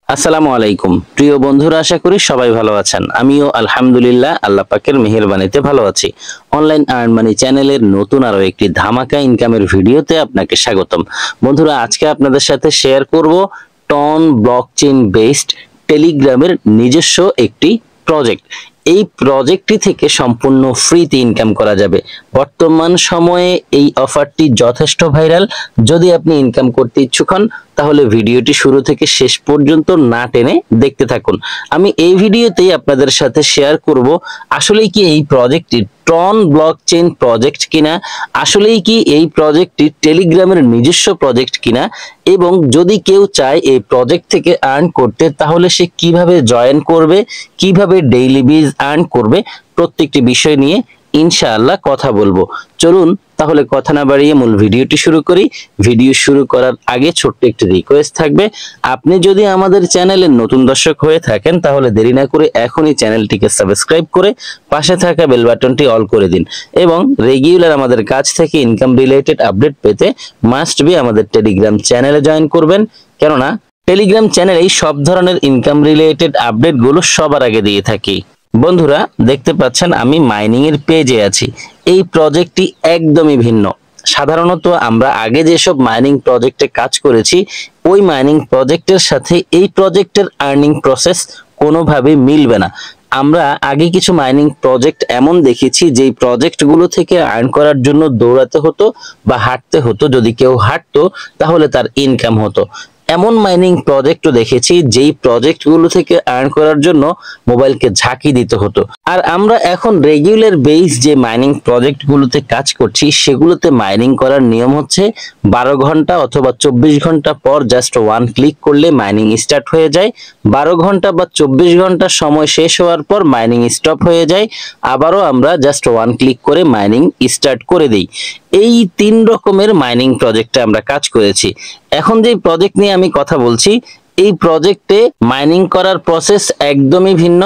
আসসালামু আলাইকুম প্রিয় বন্ধুরা, আশা করি সবাই ভালো আছেন। আমিও আলহামদুলিল্লাহ আল্লাহ পাকের মেহেরবানিতে ভালো আছি। অনলাইন আর্ন মানি চ্যানেলের নতুন আরো একটি ধামাকা ইনকামের ভিডিওতে আপনাকে স্বাগতম। বন্ধুরা, আজকে আপনাদের সাথে শেয়ার করব টন ব্লকচেইন বেসড টেলিগ্রামের নিজস্ব একটি প্রজেক্ট। এই প্রজেক্টটি থেকে সম্পূর্ণ ফ্রিতে ইনকাম করা যাবে। বর্তমান সময়ে এই অফারটি যথেষ্ট ভাইরাল। যদি আপনি ইনকাম করতে ইচ্ছুক হন তাহলে ভিডিওটি শুরু থেকে শেষ পর্যন্ত না টেনে দেখতে থাকুন। আমি এই ভিডিওতেই আপনাদের সাথে শেয়ার করব আসলেই কি এই প্রজেক্টটি টন ব্লকচেইন প্রজেক্ট কিনা, আসলেই কি এই প্রজেক্টটি টেলিগ্রামের নিজস্ব প্রজেক্ট কিনা, এবং যদি কেউ চায় এই প্রজেক্ট থেকে আর্ন করতে তাহলে সে কিভাবে জয়েন করবে, কিভাবে ডেইলি বেজ আর্ন করবে, প্রত্যেকটি বিষয় নিয়ে ইনশাআল্লাহ কথা বলবো। চলুন তাহলে কথা না বাড়িয়ে মূল ভিডিওটি শুরু করি। ভিডিও শুরু করার আগে ছোট্ট একটি রিকোয়েস্ট থাকবে, আপনি যদি আমাদের চ্যানেলের নতুন দর্শক হয়ে থাকেন তাহলে দেরি না করে এখনই চ্যানেলটিকে সাবস্ক্রাইব করে পাশে থাকা বেল বাটনটি অল করে দিন, এবং রেগুলার আমাদের কাছ থেকে ইনকাম রিলেটেড আপডেট পেতে মাস্ট বি আমাদের টেলিগ্রাম চ্যানেলে জয়েন করবেন। কেননা টেলিগ্রাম চ্যানেলেই সব ধরনের ইনকাম রিলেটেড আপডেটগুলো সবার আগে দিয়ে থাকি। বন্ধুরা, দেখতে পাচ্ছেন আমি মাইনিং এর পেজে আছি। এই প্রজেক্টটি একদমই ভিন্ন। সাধারণত আমরা আগে যেসব মাইনিং প্রজেক্টে কাজ করেছি ওই মাইনিং প্রজেক্টের সাথে এই প্রজেক্টের আর্নিং প্রসেস কোনোভাবে মিলবে না। আমরা আগে কিছু মাইনিং প্রজেক্ট এমন দেখেছি যেই প্রজেক্টগুলো থেকে আর্ন করার জন্য দৌড়াতে হতো বা হাঁটতে হতো। যদি কেউ হাঁটতো তাহলে তার ইনকাম হতো। এমন মাইনিং প্রজেক্টও দেখেছি যেই প্রজেক্টগুলো থেকে আর্ন করার জন্য মোবাইলকে ঝাঁকি দিতে হতো। আর আমরা এখন রেগুলার বেস যে মাইনিং প্রজেক্টগুলোতে কাজ করছি সেগুলোতে মাইনিং করার নিয়ম হচ্ছে 12 ঘন্টা অথবা 24 ঘন্টা পর জাস্ট ওয়ান ক্লিক করলে মাইনিং স্টার্ট হয়ে যায়। 12 ঘন্টা বা 24 ঘন্টা সময় শেষ হওয়ার পর মাইনিং স্টপ হয়ে যায়। আবারও আমরা জাস্ট ওয়ান ক্লিক করে মাইনিং স্টার্ট করে দিই। এই 3 রকমের মাইনিং প্রজেক্টে আমরা কাজ করেছি। এখন যে প্রজেক্ট নিয়ে আমি কথা বলছি এই প্রজেক্টে মাইনিং করার প্রসেস একদমই ভিন্ন।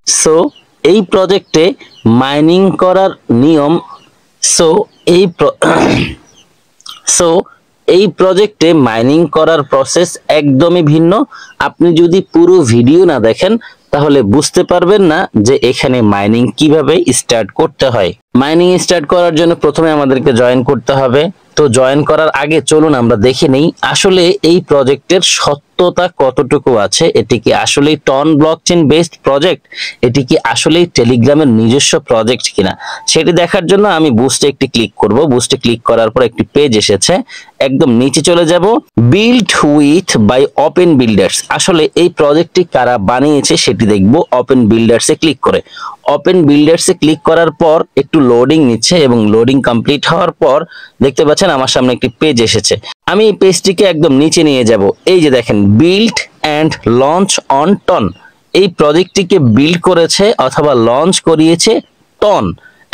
সো এই প্রজেক্টে মাইনিং করার নিয়ম সো এই সো এই প্রজেক্টে মাইনিং করার প্রসেস একদমই ভিন্ন। আপনি যদি পুরো ভিডিও না দেখেন তাহলে বুঝতে পারবেন না যে এখানে মাইনিং কিভাবে স্টার্ট করতে হয়। মাইনিং স্টার্ট করার জন্য প্রথমে আমাদেরকে জয়েন করতে হবে। তো জয়েন করার আগে চলুন আমরা দেখে নেই আসলে এই প্রজেক্টের সত্যতা কতটুকু আছে। এটি কি আসলেই টন ব্লকচেইন বেসড প্রজেক্ট, এটি কি আসলেই টেলিগ্রামের নিজস্ব প্রজেক্ট কিনা, সেটি দেখার জন্য আমি বুস্টে একটি ক্লিক করব। বুস্টে ক্লিক করার পর একটি পেজ এসেছে, একদম নিচে চলে যাব। Build with by open builders. আসলে এই প্রজেক্টটি কারা বানিয়েছে সেটি দেখব ওপেন বিল্ডার্সে ক্লিক করে। ওপেন বিল্ডার্সে ক্লিক করার পর একটু লোডিং নিচ্ছে, এবং লোডিং কমপ্লিট হওয়ার পর দেখতে পাচ্ছেন আমার সামনে একটি পেজ এসেছে। আমি এই পেজটিকে একদম নিচে নিয়ে যাব। এই যে দেখেন, build and launch on TON. এই প্রজেক্টটিকে বিল্ড করেছে অথবা লঞ্চ করিয়েছে টন।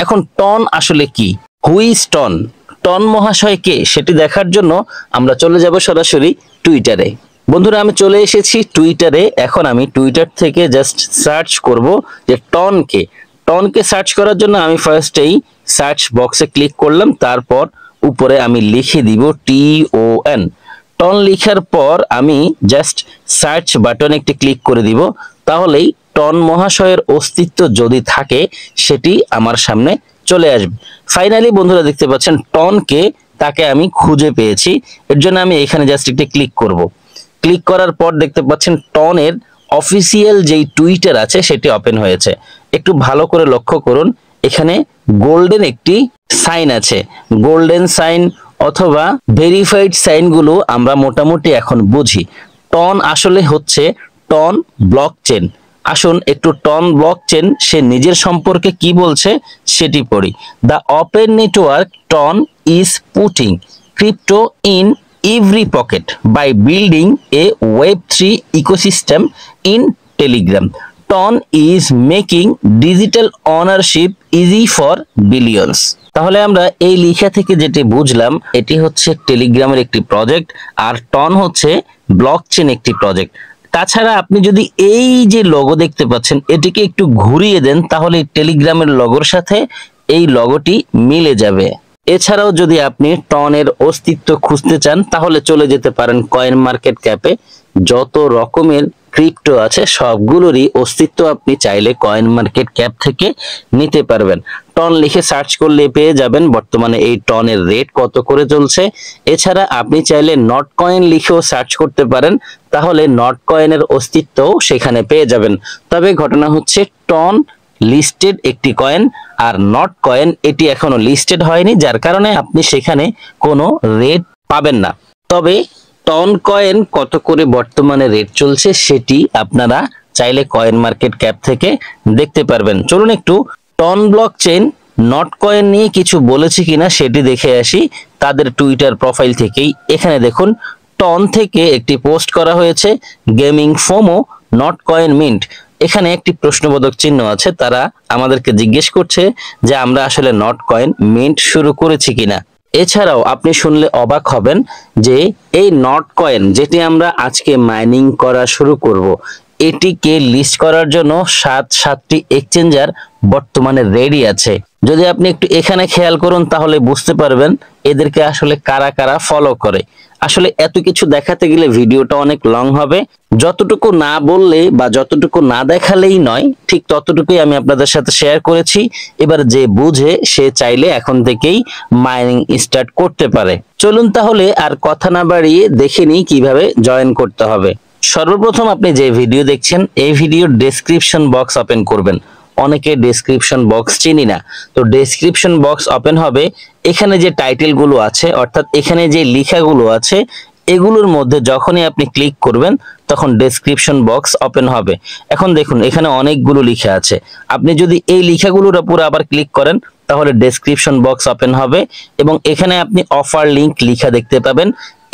এখন টন আসলে কি, হু ইজ টন, টন মহাশয় কে, সেটি দেখার জন্য আমরা চলে যাব সরাসরি টুইটারে। বন্ধুরা, আমি চলে এসেছি টুইটারে। এখন আমি টুইটার থেকে জাস্ট সার্চ করব যে টন কে। টনকে সার্চ করার জন্য আমি ফার্স্টেই সার্চ বক্সে ক্লিক করলাম, তারপর উপরে আমি লিখে দিব TON। টন লিখার পর আমি জাস্ট সার্চ বাটনে একটি ক্লিক করে দিব, তাহলেই টন মহাশয়ের অস্তিত্ব যদি থাকে সেটি আমার সামনে চলে আসবে। ফাইনালি বন্ধুরা দেখতে পাচ্ছেন টনকে, তাকে আমি খুঁজে পেয়েছি। এর জন্য আমি এখানে জাস্ট একটি ক্লিক করব। ক্লিক করার পর দেখতে পাচ্ছেন টনের অফিসিয়াল যেই টুইটার আছে সেটি ওপেন হয়েছে। একটু ভালো করে লক্ষ্য করুন, এখানে গোল্ডেন একটি সাইন আছে। গোল্ডেন সাইন অথবা ভেরিফাইড সাইনগুলো আমরা মোটামুটি এখন বুঝি। টন আসলে হচ্ছে টন ব্লকচেইন। আসুন একটু টন ব্লকচেইন সে নিজের সম্পর্কে কি বলছে সেটি পড়ি। The open network TON is putting crypto in every pocket by building a Web3 ecosystem in Telegram. Ton is making digital ownership easy for billions. তাহলে আমরা এই লেখা থেকে যেটি বুঝলাম এটি হচ্ছে টেলিগ্রামের একটি প্রজেক্ট, আর টন হচ্ছে ব্লকচেইন একটি প্রজেক্ট। তাছাড়া আপনি যদি এই যে লোগো দেখতে পাচ্ছেন এটিকে একটু ঘুরিয়ে দেন তাহলে টেলিগ্রামের লোগোর সাথে এই লোগোটি মিলে যাবে। এছাড়াও যদি আপনি টনের অস্তিত্ব খুঁজতে চান তাহলে চলে যেতে পারেন কয়েন মার্কেট ক্যাপে। যত রকমের ক্রিপ্টো আছে সবগুলোরই অস্তিত্ব আপনি চাইলে কয়েন মার্কেট ক্যাপ থেকে নিতে পারবেন। টন লিখে সার্চ করলে পেয়ে যাবেন বর্তমানে এই টনের রেট কত করে চলছে। এছাড়া আপনি চাইলে নট কয়েন লিখেও সার্চ করতে পারেন, তাহলে নট কয়েনের অস্তিত্বও সেখানে পেয়ে যাবেন। তবে ঘটনা হচ্ছে টন লিস্টেড একটি কয়েন, আর নট কয়েন এটি এখনো লিস্টেড হয়নি, যার কারণে আপনি সেখানে কোনো রেট পাবেন না। তবে টন কয়েন কত করে বর্তমানে রেট চলছে সেটি আপনারা চাইলে কয়েন মার্কেট ক্যাপ থেকে দেখতে পারবেন। চলুন একটু TON blockchain Notcoin নিয়ে কিছু বলেছে কিনা সেটি দেখে আসি তাদের টুইটার প্রোফাইল থেকেই। এখানে দেখুন, টন থেকে একটি পোস্ট করা হয়েছে, gaming FOMO not coin mint. এখানে একটি প্রশ্নবোধক চিহ্ন আছে, তারা আমাদেরকে জিজ্ঞেস করছে যে আমরা আসলে নট কয়েন মিন্ট শুরু করেছি কিনা। এছাড়াও আপনি শুনলে অবাক হবেন যে এই নট কয়েন যেটি আমরা আজকে মাইনিং করা শুরু করব, এটিকে লিস্ট করার জন্য সাতটি এক্সচেঞ্জার বর্তমানে রেডি আছে। যদি আপনি একটু এখানে খেয়াল করুন তাহলে বুঝতে পারবেন এদেরকে আসলে কারা কারা ফলো করে। আসলে এত কিছু দেখাতে গেলে ভিডিওটা অনেক লং হবে, যতটুকু না বললে বা যতটুকু না দেখালেই নয়, ঠিক ততটুকুই আমি আপনাদের সাথে শেয়ার করেছি। এবার যে বুঝে সে চাইলে এখন থেকেই মাইনিং স্টার্ট করতে পারে। চলুন তাহলে আর কথা না বাড়িয়ে দেখে নিই কিভাবে জয়েন করতে হবে। সর্বপ্রথম আপনি যে ভিডিও দেখছেন এই ভিডিওর ডেসক্রিপশন বক্স ওপেন করবেন। অনেকে ডেসক্রিপশন বক্স চিনি না, তো ডেসক্রিপশন বক্স ওপেন হবে। এখানে যে টাইটেল গুলো আছে অর্থাৎ এখানে যে লেখাগুলো আছে এগুলোর মধ্যে যখনই আপনি ক্লিক করবেন তখন ডেসক্রিপশন বক্স ওপেন হবে। এখন দেখুন এখানে অনেকগুলো লেখা আছে, আপনি যদি এই লেখাগুলোর উপর আবার ক্লিক করেন তাহলে ডেসক্রিপশন বক্স ওপেন হবে এবং এখানে আপনি অফার লিংক লেখা দেখতে পাবেন।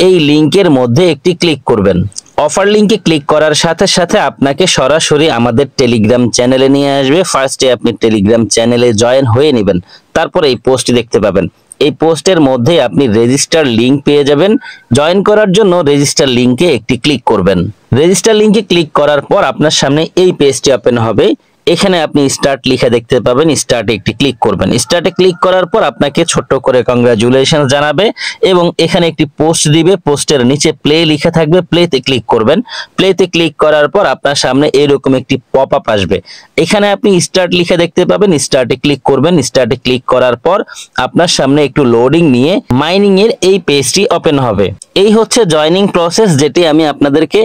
এই লিংকের মধ্যে একটি ক্লিক করবেন। অফার লিংকে ক্লিক করার সাথে সাথে আপনাকে সরাসরি আমাদের টেলিগ্রাম চ্যানেলে নিয়ে আসবে। ফার্স্টে আপনি টেলিগ্রাম চ্যানেলে জয়েন হয়ে নেবেন, তারপর এই পোস্টটি দেখতে পাবেন। এই পোস্টের মধ্যে আপনি রেজিস্টার লিংক পেয়ে যাবেন। জয়েন করার জন্য রেজিস্টার লিংকে একটি ক্লিক করবেন। রেজিস্টার লিংকে ক্লিক করার পর আপনার সামনে এই পেজটি ওপেন হবে। এখানে আপনি স্টার্ট লেখা দেখতে পাবেন, স্টার্টে একটি ক্লিক করবেন। স্টার্টে ক্লিক করার পর আপনাকে ছোট্ট করে কংগ্রাচুলেশন জানাবে এবং এখানে একটি পোস্ট দিবে। পোস্টের নিচে প্লে লেখা থাকবে, প্লেতে ক্লিক করবেন। প্লেতে ক্লিক করার পর আপনার সামনে এরকম একটি পপ আপ আসবে। এখানে আপনি স্টার্ট লেখা দেখতে পাবেন, স্টার্টে ক্লিক করবেন। স্টার্টে ক্লিক করার পর আপনার সামনে একটু লোডিং নিয়ে মাইনিং এর এই পেজটি ওপেন হবে। এই হচ্ছে জয়নিং প্রসেস, যেটি আমি আপনাদেরকে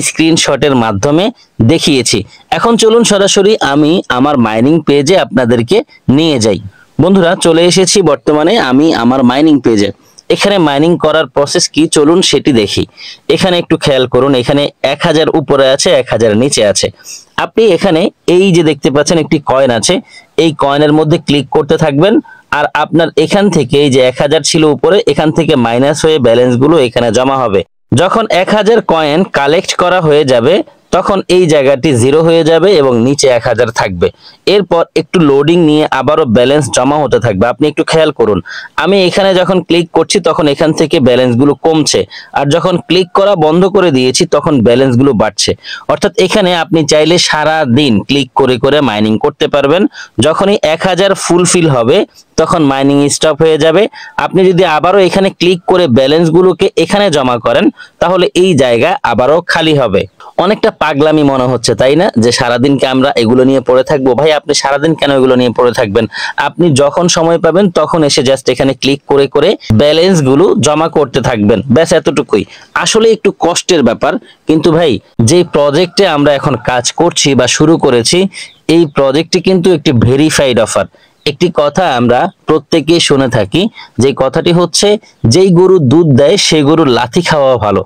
স্ক্রিনশটের মাধ্যমে দেখিয়েছি। এখন চলুন সরাসরি আমি আমার মাইনিং পেজে আপনাদেরকে নিয়ে যাই। বন্ধুরা চলে এসেছি বর্তমানে আমি আমার মাইনিং পেজে। এখানে মাইনিং করার প্রসেস কি চলুন সেটি দেখি। এখানে একটু খেয়াল করুন, এখানে 1000 উপরে আছে, 1000 নিচে আছে। আপনি এখানে এই যে দেখতে পাচ্ছেন একটি কয়েন আছে, এই কয়েনের মধ্যে ক্লিক করতে থাকবেন আর আপনার এখান থেকে এই যে 1000 ছিল উপরে, এখান থেকে মাইনাস হয়ে ব্যালেন্স গুলো এখানে জমা হবে। যখন 1000 কয়েন কালেক্ট করা হয়ে যাবে তখন এই জায়গাটি 0 হয়ে যাবে এবং নিচে 1000 থাকবে। এরপর একটু লোডিং নিয়ে আবারও ব্যালেন্স জমা হতে থাকবে। আপনি একটু খেয়াল করুন, আমি এখানে যখন ক্লিক করছি তখন এখান থেকে ব্যালেন্স গুলো কমছে, আর যখন ক্লিক করা বন্ধ করে দিয়েছি তখন ব্যালেন্স গুলো বাড়ছে। অর্থাৎ এখানে আপনি চাইলে সারা দিন ক্লিক করে করে মাইনিং করতে পারবেন। যখনই 1000 ফুলফিল হবে তখন মাইনিং স্টপ হয়ে যাবে। আপনি যদি আবারও এখানে ক্লিক করে ব্যালেন্স গুলোকে এখানে জমা করেন তাহলে এই জায়গা আবারও খালি হবে। অনেকটা পাগলামি মনে হচ্ছে তাই না, যে সারাদিনকে আমরা এগুলো নিয়ে পড়ে থাকবো। ভাই আপনি সারাদিন কেন এগুলো নিয়ে পড়ে থাকবেন? আপনি যখন সময় পাবেন তখন এসে জাস্ট এখানে ক্লিক করে করে ব্যালেন্স গুলো জমা করতে থাকবেন, ব্যাস এতটুকুই। আসলে একটু কষ্টের ব্যাপার, কিন্তু ভাই যে প্রজেক্টে আমরা এখন কাজ করছি বা শুরু করেছি এই প্রজেক্টটি কিন্তু একটি ভেরিফাইড অফার। একটি কথা আমরা প্রত্যেকেই শুনে থাকি, যে কথাটি হচ্ছে যেই গরু দুধ দেয় সেই গরুর লাথি খাওয়া ভালো।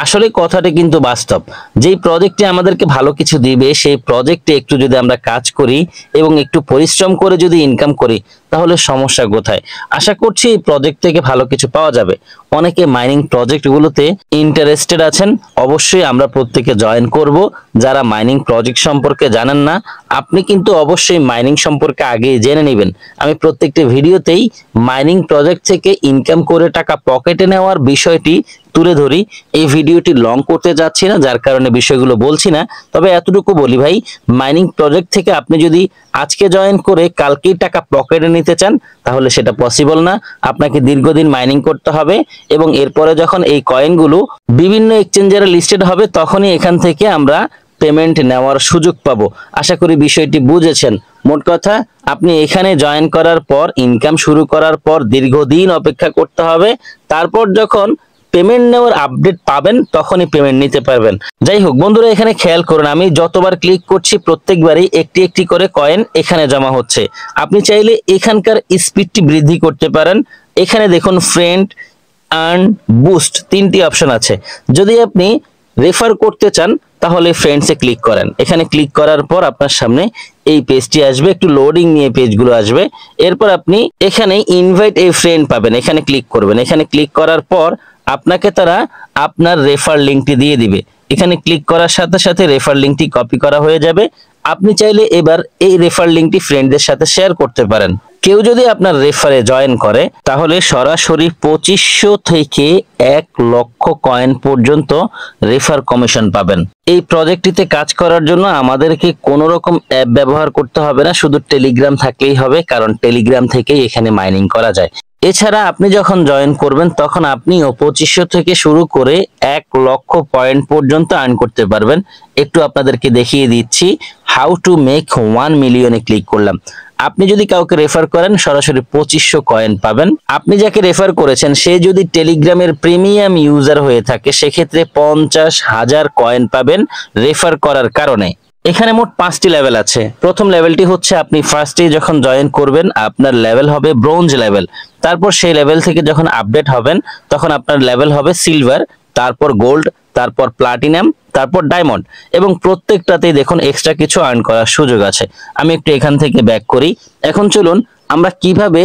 আসলে কথাটি কিন্তু বাস্তব। যেই প্রজেক্টে আমাদেরকে ভালো কিছু দিবে সেই প্রজেক্টে একটু যদি আমরা কাজ করি এবং একটু পরিশ্রম করে যদি ইনকাম করি তাহলে সমস্যা কোথায়? আশা করছি এই প্রজেক্ট থেকে ভালো কিছু পাওয়া যাবে। অনেকে মাইনিং প্রজেক্টগুলোতে ইন্টারেস্টেড আছেন, অবশ্যই আমরা প্রত্যেকে জয়েন করব। যারা মাইনিং প্রজেক্ট সম্পর্কে জানেন না আপনি কিন্তু অবশ্যই মাইনিং সম্পর্কে আগে জেনে নেবেন। আমি প্রত্যেকটি ভিডিও ভিডিওতেই মাইনিং প্রজেক্ট থেকে ইনকাম করে টাকা পকেটে নেওয়ার বিষয়টি তুলে ধরি। এই ভিডিওটি লং করতে যাচ্ছি না, যার কারণে বিষয়গুলো বলছি না। তবে এতটুকু বলি ভাই, মাইনিং প্রজেক্ট থেকে আপনি যদি আজকে জয়েন করে কালকেই টাকা পকেটে নিতে চান তাহলে সেটা পসিবল না। আপনাকে দীর্ঘদিন মাইনিং করতে হবে এবং এরপরে যখন এই কয়েনগুলো বিভিন্ন এক্সচেঞ্জারে লিস্টেড হবে তখনই এখান থেকে আমরা পেমেন্ট নেওয়ার সুযোগ পাবো। আশা করি বিষয়টি বুঝেছেন। মোট কথা, আপনি এখানে জয়েন করার পর ইনকাম শুরু করার পর দীর্ঘদিন অপেক্ষা করতে হবে। তারপর যখন পেমেন্ট নেওয়ার আপডেট পাবেন তখনই পেমেন্ট নিতে পারবেন। যাই হোক বন্ধুরা, এখানে খেয়াল করুন, আমি যতবার ক্লিক করছি প্রত্যেকবারই একটি একটি করে কয়েন এখানে জমা হচ্ছে। আপনি চাইলে এখানকার স্পিডটি বৃদ্ধি করতে পারেন। এখানে দেখুন ফ্রেন্ড, আর্ন, বুস্ট তিনটি অপশন আছে। যদি আপনি রেফার করতে চান তাহলে ফ্রেন্ডসে ক্লিক করেন। এখানে ক্লিক করার পর আপনার সামনে এই পেজটি আসবে, একটু লোডিং নিয়ে পেজগুলো আসবে। এরপর আপনি এখানে ইনভাইট এ ফ্রেন্ড পাবেন, এখানে ক্লিক করবেন। এখানে ক্লিক করার পর আপনাকে তারা আপনার রেফার লিঙ্কটি দিয়ে দিবে। এখানে ক্লিক করার সাথে সাথে রেফার লিঙ্কটি কপি করা হয়ে যাবে। আপনি চাইলে এবার এই রেফার লিঙ্কটি ফ্রেন্ডদের সাথে শেয়ার করতে পারেন। কেউ যদি আপনার রেফারে জয়েন করে তাহলে সরাসরি 2500 থেকে 1 লক্ষ কয়েন পর্যন্ত রেফার কমিশন পাবেন। এই প্রজেক্টটিতে কাজ করার জন্য আমাদেরকে কোনো রকম অ্যাপ ব্যবহার করতে হবে না, শুধু টেলিগ্রাম থাকলেই হবে, কারণ টেলিগ্রাম থেকেই এখানে মাইনিং করা যায়। এছাড়া আপনি যখন জয়েন করবেন তখন আপনিও 2500 থেকে শুরু করে 1 লক্ষ পয়েন্ট পর্যন্ত আর্ন করতে পারবেন। একটু আপনাদেরকে দেখিয়ে দিচ্ছি হাউ টু মেক 1 মিলিয়নে ক্লিক করলাম। আপনি যদি কাউকে রেফার করেন সরাসরি 2500 কয়েন পাবেন। আপনি যাকে রেফার করেছেন সে যদি টেলিগ্রামের প্রিমিয়াম ইউজার হয়ে থাকে সেক্ষেত্রে 50,000 কয়েন পাবেন রেফার করার কারণে। এখানে মোট 5টি লেভেল আছে। প্রথম লেভেলটি হচ্ছে আপনি ফার্স্টে যখন জয়েন করবেন আপনার লেভেল হবে ব্রোঞ্জ লেভেল। তারপর সেই লেভেল থেকে যখন আপডেট হবেন তখন আপনার লেভেল হবে সিলভার, তারপর গোল্ড, তারপর প্লাটিনাম, তারপর ডায়মন্ড, এবং প্রত্যেকটাতেই দেখুন এক্সট্রা কিছু আর্ন করার সুযোগ আছে। আমি একটু এখান থেকে ব্যাক করি। এখন চলুন আমরা কিভাবে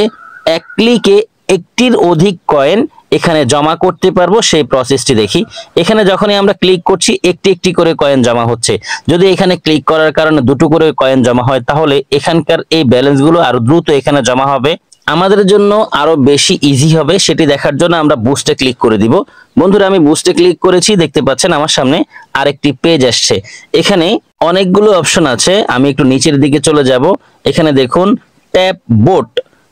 এক ক্লিকে একটির অধিক কয়েন এখানে জমা করতে পারবো সেই প্রসেসটি দেখি। এখানে যখনই আমরা ক্লিক করছি একটি একটি করে কয়েন জমা হচ্ছে। যদি এখানে ক্লিক করার কারণে দুটো করে কয়েন জমা হয় তাহলে এখানকার এই ব্যালেন্সগুলো আরো দ্রুত এখানে জমা হবে, আমাদের জন্য আরো বেশি ইজি হবে। সেটি দেখার জন্য আমরা বুস্টে ক্লিক করে দিব। বন্ধুরা, আমি বুস্টে ক্লিক করেছি, দেখতে পাচ্ছেন আমার সামনে আরেকটি পেজ আসছে। এখানে অনেকগুলো অপশন আছে, আমি একটু নিচের দিকে চলে যাব। এখানে দেখুন tap bot,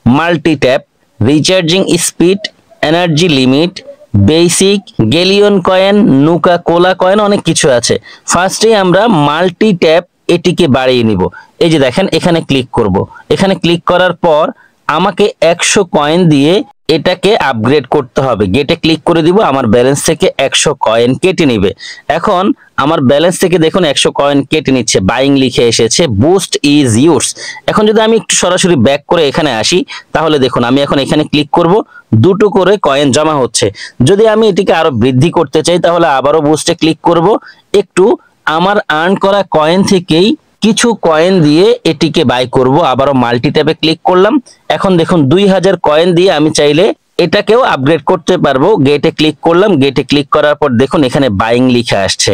multi tap, recharging speed, energy limit, basic, galleon coin, Nuka Cola coin, অনেক কিছু আছে। ফার্স্টে আমরা মাল্টি ট্যাপ এটিকে বাড়িয়ে নিব। এই যে দেখেন এখানে ক্লিক করব। এখানে ক্লিক করার পর আমাকে 100 কয়েন দিয়ে এটাকে আপগ্রেড করতে হবে। গেটে ক্লিক করে দিব, আমার ব্যালেন্স থেকে 100 কয়েন কেটে নিবে। এখন আমার ব্যালেন্স থেকে দেখুন 100 কয়েন কেটে নিচ্ছে, বাইং লিখে এসেছে, বুস্ট ইজ ইউরস। এখন যদি আমি একটু সরাসরি ব্যাক করে এখানে আসি তাহলে দেখুন আমি এখন এখানে ক্লিক করব, দুটো করে কয়েন জমা হচ্ছে। যদি আমি এটিকে আরো বৃদ্ধি করতে চাই তাহলে আবারও বুস্টে ক্লিক করব, একটু আমার আর্ন করা কয়েন থেকেই কিছু কয়েন দিয়ে এটিকে বাই করব। আবারও মাল্টি ট্যাবে ক্লিক করলাম। এখন দেখুন 2000 কয়েন দিয়ে আমি চাইলে এটাকেও আপগ্রেড করতে পারবো। গেটে ক্লিক করলাম। গেটে ক্লিক করার পর দেখুন এখানে বাইং লিখে আসছে।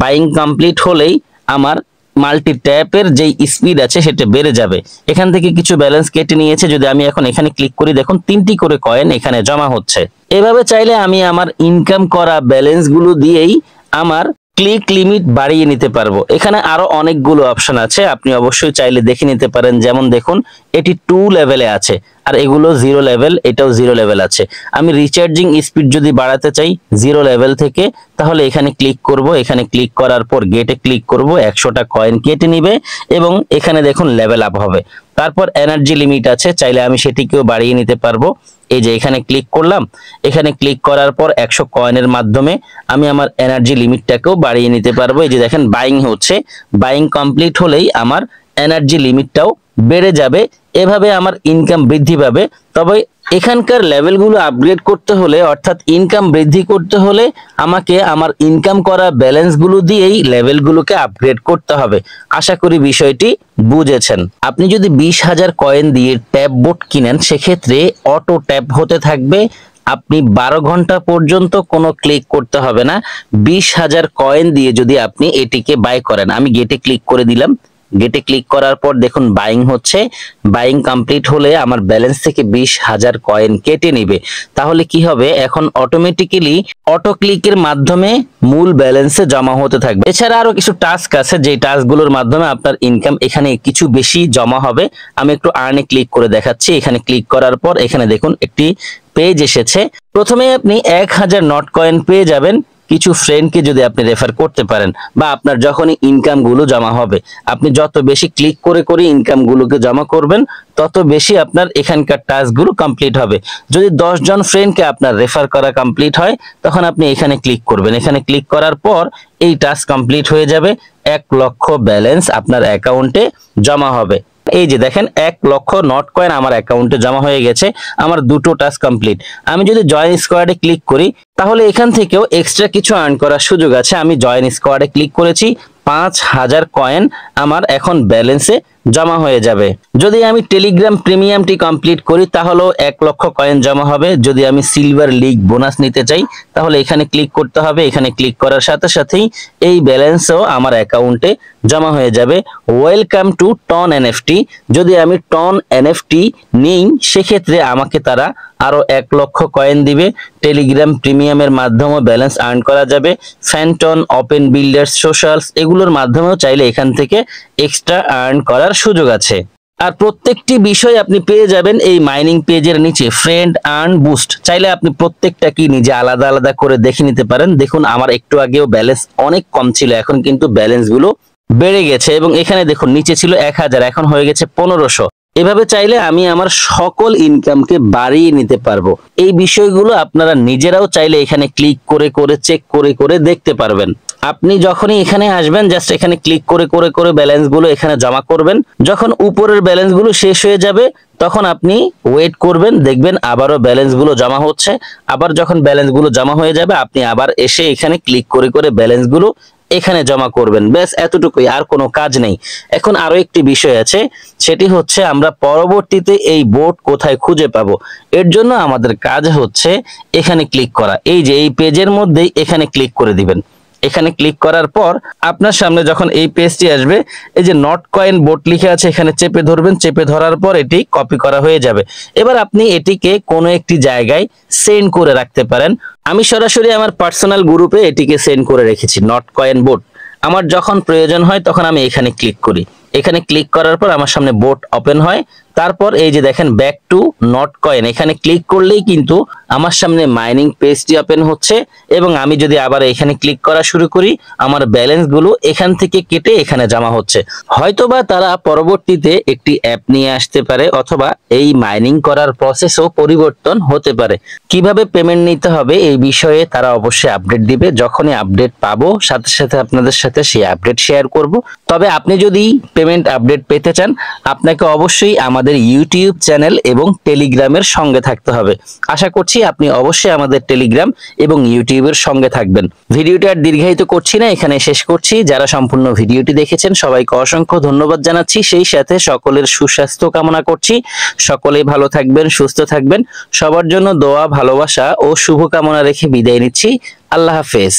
বাইং কমপ্লিট হলেই আমার মাল্টি ট্যাপের যেই স্পিড আছে সেটা বেড়ে যাবে। এখান থেকে কিছু ব্যালেন্স কেটে নিয়েছে। যদি আমি এখন এখানে ক্লিক করি দেখুন 3টি করে কয়েন এখানে জমা হচ্ছে। এভাবে চাইলে আমি আমার ইনকাম করা ব্যালেন্স গুলো দিয়েই আমার ক্লিক লিমিট বাড়িয়ে নিতে পারবো। এখানে আরো অনেকগুলো অপশন আছে, আপনি অবশ্যই চাইলে দেখে নিতে পারেন। যেমন দেখুন এটি 2 লেভেলে আছে আর এগুলো 0 লেভেল, এটাও 0 লেভেল আছে। আমি রিচার্জিং স্পিড যদি বাড়াতে চাই 0 লেভেল থেকে তাহলে এখানে ক্লিক করব। এখানে ক্লিক করার পর গেটে ক্লিক করব, 100টা কয়েন কেটে নিবে এবং এখানে দেখুন লেভেল আপ হবে। তারপর এনার্জি লিমিট আছে, চাইলে আমি সেটিকেও বাড়িয়ে নিতে পারবো। এই যে এখানে ক্লিক করলাম। এখানে ক্লিক করার পর 100 কয়েনের মাধ্যমে আমি আমার এনার্জি লিমিটটাকেও বাড়িয়ে নিতে পারবো। এই যে দেখেন বাইং হচ্ছে, বাইং কমপ্লিট হলেই আমার এনার্জি লিমিটটাও বেড়ে যাবে। এভাবে আমার ইনকাম বৃদ্ধি পাবে। তবে এখানকার লেভেলগুলো আপগ্রেড করতে হলে অর্থাৎ ইনকাম বৃদ্ধি করতে হলে আমাকে আমার ইনকাম করা ব্যালেন্সগুলো দিয়েই লেভেলগুলোকে আপগ্রেড করতে হবে। আশা করি বিষয়টি বুঝেছেন। আপনি যদি 20,000 কয়েন দিয়ে ট্যাপ বোট কিনেন সেক্ষেত্রে অটো ট্যাপ হতে থাকবে। আপনি 12 ঘন্টা পর্যন্ত কোনো ক্লিক করতে হবে না। 20,000 কয়েন দিয়ে যদি আপনি এটিকে বাই করেন, আমি গেটে ক্লিক করে দিলাম। গেটে ক্লিক করার পর দেখুন বাইং হচ্ছে। বাইং কমপ্লিট হলে আমার ব্যালেন্স থেকে 20,000 কয়েন কেটে নিবে। তাহলে কি হবে, এখন অটোমেটিক্যালি অটো ক্লিকের মাধ্যমে মূল ব্যালেন্সে জমা হতে থাকবে। এছাড়া আরো কিছু টাস্ক আছে, যে টাস্কগুলোর মাধ্যমে আপনার ইনকাম এখানে কিছু বেশি জমা হবে। আমি একটু আর্নে ক্লিক করে দেখাচ্ছি। এখানে ক্লিক করার পর এখানে দেখুন একটি পেজ এসেছে। প্রথমে আপনি 1000 নট কয়েন পেয়ে যাবেন কিছু ফ্রেন্ডকে যদি আপনি রেফার করতে পারেন, বা আপনার যখনই ইনকাম গুলো জমা হবে, আপনি যত বেশি ক্লিক করে করে ইনকাম গুলোকে জমা করবেন তত বেশি আপনার এখানকার টাস্ক গুলো কমপ্লিট হবে। যদি 10 জন ফ্রেন্ডকে আপনার রেফার করা কমপ্লিট হয়, তখন আপনি এখানে ক্লিক করবেন। এখানে ক্লিক করার পর এই টাস্ক কমপ্লিট হয়ে যাবে, 1 লক্ষ ব্যালেন্স আপনার অ্যাকাউন্টে জমা হবে। এই যে দেখেন 1 লক্ষ নট কয়েন আমার অ্যাকাউন্টে জমা হয়ে গেছে। আমার দুটো টাস্ক কমপ্লিট। আমি যদি জয়েন স্কোয়াডে ক্লিক করি, তাহলে এখান থেকেও এক্সট্রা কিছু আর্ন করার সুযোগ আছে। আমি জয়েন স্কোয়াডে ক্লিক করেছি, 5000 কয়েন আমার এখন ব্যালেন্সে জমা হয়ে যাবে। যদি আমি টেলিগ্রাম প্রিমিয়ামটি কমপ্লিট করি, তাহলেও 1 লক্ষ কয়েন জমা হবে। যদি আমি সিলভার লিগ বোনাস নিতে চাই, তাহলে এখানে ক্লিক করতে হবে। এখানে ক্লিক করার সাথে সাথেই এই ব্যালেন্সও আমার অ্যাকাউন্টে জমা হয়ে যাবে। Welcome to TON NFT. যদি আমি টন এনএফটি নিই, সেক্ষেত্রে আমাকে তারা আরো 1 লক্ষ কয়েন দিবে। টেলিগ্রাম প্রিমিয়ামের মাধ্যমে ব্যালেন্স আর্ন করা যাবে। ফ্যান্টন, ওপেন বিল্ডার্স, সোশ্যালস এগুলোর মাধ্যমেও চাইলে এখান থেকে এক্সট্রা আর্ন করার সুযোগ আছে। আর প্রত্যেকটি বিষয় আপনি পেয়ে যাবেন এই মাইনিং পেজের নিচে ফ্রেন্ড আর্ন বুস্ট। চাইলে আপনি প্রত্যেকটা কি নিজে আলাদা আলাদা করে দেখে নিতে পারেন। দেখুন আমার একটু আগেও ব্যালেন্স অনেক কম ছিল, এখন কিন্তু ব্যালেন্স গুলো বেড়ে গেছে। এবং এখানে দেখুন নিচে ছিল 1000, এখন হয়ে গেছে 1500। এভাবে চাইলে আমি আমার সকল ইনকামকে বাড়িয়ে নিতে পারবো। এই বিষয়গুলো আপনারা নিজেরাও চাইলে এখানে ক্লিক করে করে চেক করে করে দেখতে পারবেন। আপনি যখনই এখানে আসবেন, জাস্ট এখানে ক্লিক করে করে করে ব্যালেন্স গুলো এখানে জমা করবেন। যখন উপরের ব্যালেন্স গুলো শেষ হয়ে যাবে, তখন আপনি ওয়েট করবেন, দেখবেন আবারও ব্যালেন্স গুলো জমা হচ্ছে। আবার যখন ব্যালেন্স গুলো জমা হয়ে যাবে, আপনি আবার এসে এখানে ক্লিক করে করে ব্যালেন্স গুলো এখানে জমা করবেন। ব্যাস এতটুকুই, আর কোনো কাজ নেই। এখন আরো একটি বিষয় আছে, সেটি হচ্ছে আমরা পরবর্তীতে এই বোট কোথায় খুঁজে পাবো। এর জন্য আমাদের কাজ হচ্ছে এখানে ক্লিক করা। এই যে এই পেজের মধ্যেই এখানে ক্লিক করে দিবেন। এখানে ক্লিক করার পর আপনার সামনে যখন এই পেজটি আসবে, এই যে নট কয়েন বোট লিখে আছে, এখানে চেপে ধরবেন। চেপে ধরার পর এটি কপি করা হয়ে যাবে। এবার আপনি এটিকে কোনো একটি জায়গায় সেন্ড করে রাখতে পারেন। আমি সরাসরি আমার পার্সোনাল গ্রুপে এটিকে সেন্ড করে রেখেছি নট কয়েন বোট। আমার যখন প্রয়োজন হয় তখন আমি এখানে ক্লিক করি। এখানে ক্লিক করার পর আমার সামনে বোট ওপেন হয়। তারপর এই যে দেখেন ব্যাক টু নট কয়েন, এখানে ক্লিক করলেই কিন্তু আমার সামনে মাইনিং পেজটি ওপেন হচ্ছে। এবং আমি যদি আবার এখানে ক্লিক করা শুরু করি, আমার ব্যালেন্স গুলো এখান থেকে কেটে এখানে জমা হচ্ছে। হয়তোবা তারা পরবর্তীতে একটি অ্যাপ নিয়ে আসতে পারে, অথবা এই মাইনিং করার প্রসেসও পরিবর্তন হতে পারে। কিভাবে পেমেন্ট নিতে হবে এই বিষয়ে তারা অবশ্যই আপডেট দিবে। যখনই আপডেট পাবো, সাথে সাথে আপনাদের সাথে সেই আপডেট শেয়ার করব। তবে আপনি যদি পেমেন্ট আপডেট পেতে চান, আপনাকে অবশ্যই আমাদের ইউটিউব চ্যানেল এবং টেলিগ্রামের সঙ্গে থাকতে হবে। আশা করছি আপনি অবশ্যই আমাদের টেলিগ্রাম এবং ইউটিউবের সঙ্গে থাকবেন। ভিডিওটি আর দীর্ঘায়িত করছি না, এখানে শেষ করছি। যারা সম্পূর্ণ ভিডিওটি দেখেছেন সবাইকে অসংখ্য ধন্যবাদ জানাচ্ছি। সেই সাথে সকলের সুস্বাস্থ্য কামনা করছি। সকলেই ভালো থাকবেন, সুস্থ থাকবেন। সবার জন্য দোয়া, ভালোবাসা ও শুভকামনা রেখে বিদায় নিচ্ছি। আল্লাহ হাফেজ।